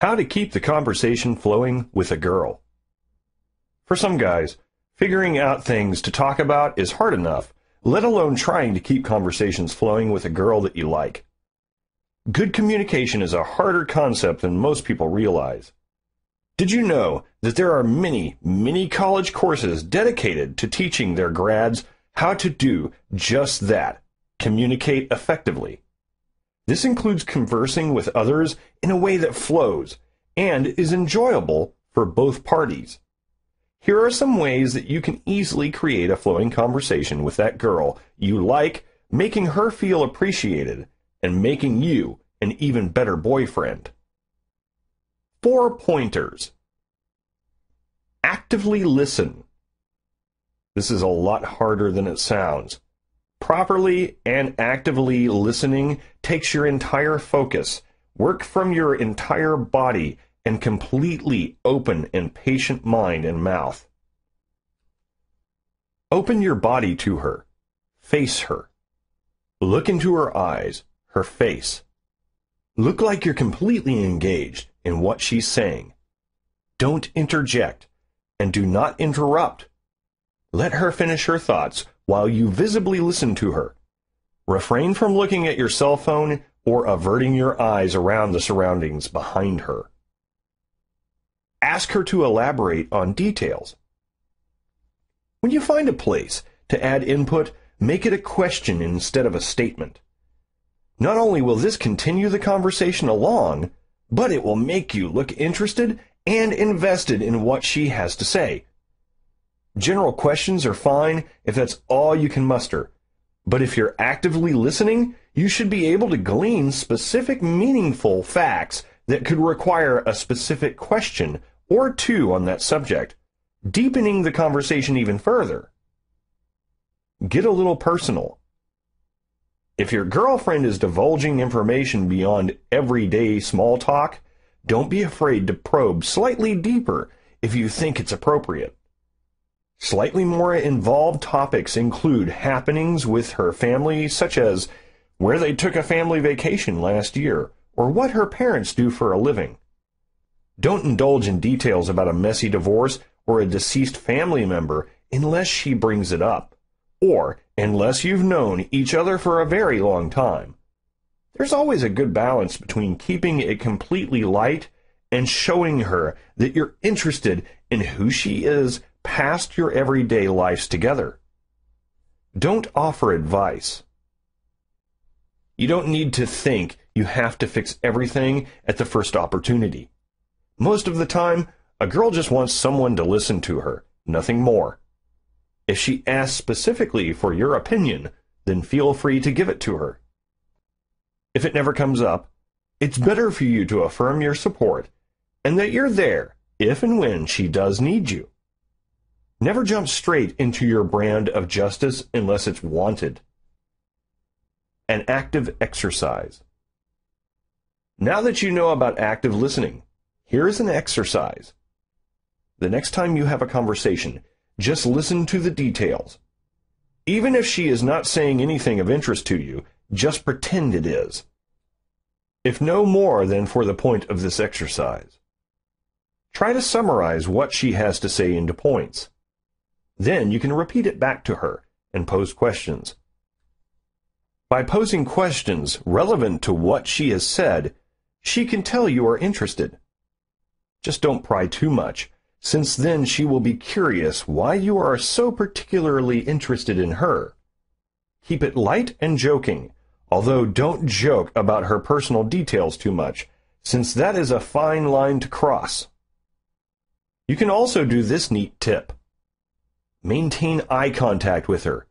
How to keep the conversation flowing with a girl. For some guys, figuring out things to talk about is hard enough, let alone trying to keep conversations flowing with a girl that you like. Good communication is a harder concept than most people realize. Did you know that there are many college courses dedicated to teaching their grads how to do just that, communicate effectively? This includes conversing with others in a way that flows and is enjoyable for both parties. Here are some ways that you can easily create a flowing conversation with that girl you like, making her feel appreciated and making you an even better boyfriend. 4 pointers. Actively listen. This is a lot harder than it sounds. Properly and actively listening takes your entire focus, work from your entire body, and completely open and patient mind and mouth. Open your body to her. Face her. Look into her eyes, her face. Look like you're completely engaged in what she's saying. Don't interject, and do not interrupt. Let her finish her thoughts while you visibly listen to her. Refrain from looking at your cell phone or averting your eyes around the surroundings behind her. Ask her to elaborate on details. When you find a place to add input, make it a question instead of a statement. Not only will this continue the conversation along, but it will make you look interested and invested in what she has to say. General questions are fine if that's all you can muster, but if you're actively listening, you should be able to glean specific, meaningful facts that could require a specific question or two on that subject, deepening the conversation even further. Get a little personal. If your girlfriend is divulging information beyond everyday small talk, don't be afraid to probe slightly deeper if you think it's appropriate. Slightly more involved topics include happenings with her family, such as where they took a family vacation last year, or what her parents do for a living. Don't indulge in details about a messy divorce or a deceased family member unless she brings it up, or unless you've known each other for a very long time. There's always a good balance between keeping it completely light and showing her that you're interested in who she is past your everyday lives together. Don't offer advice. You don't need to think you have to fix everything at the first opportunity. Most of the time, a girl just wants someone to listen to her, nothing more. If she asks specifically for your opinion, then feel free to give it to her. If it never comes up, it's better for you to affirm your support and that you're there if and when she does need you. Never jump straight into your brand of justice unless it's wanted. An active exercise. Now that you know about active listening, here's an exercise. The next time you have a conversation, just listen to the details. Even if she is not saying anything of interest to you, just pretend it is. If no more than for the point of this exercise. Try to summarize what she has to say into points. Then you can repeat it back to her and pose questions. By posing questions relevant to what she has said, she can tell you are interested. Just don't pry too much, since then she will be curious why you are so particularly interested in her. Keep it light and joking, although don't joke about her personal details too much, since that is a fine line to cross. You can also do this neat tip. Maintain eye contact with her,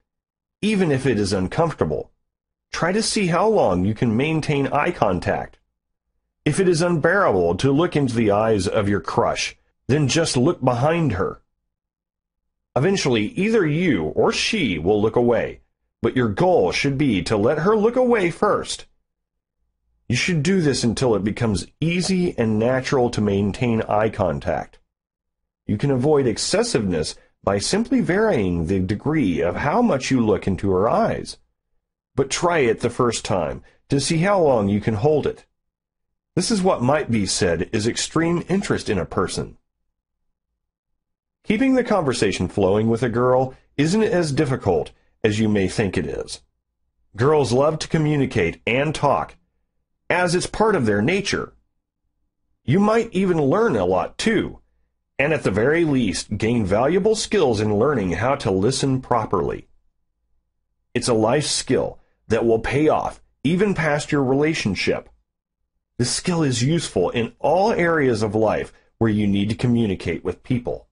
even if it is uncomfortable. Try to see how long you can maintain eye contact. If it is unbearable to look into the eyes of your crush, then just look behind her. Eventually, either you or she will look away, but your goal should be to let her look away first. You should do this until it becomes easy and natural to maintain eye contact. You can avoid excessiveness by simply varying the degree of how much you look into her eyes. But try it the first time to see how long you can hold it. This is what might be said is extreme interest in a person. Keeping the conversation flowing with a girl isn't as difficult as you may think it is. Girls love to communicate and talk, as it's part of their nature. You might even learn a lot too, and at the very least gain valuable skills in learning how to listen properly. It's a life skill that will pay off even past your relationship. This skill is useful in all areas of life where you need to communicate with people.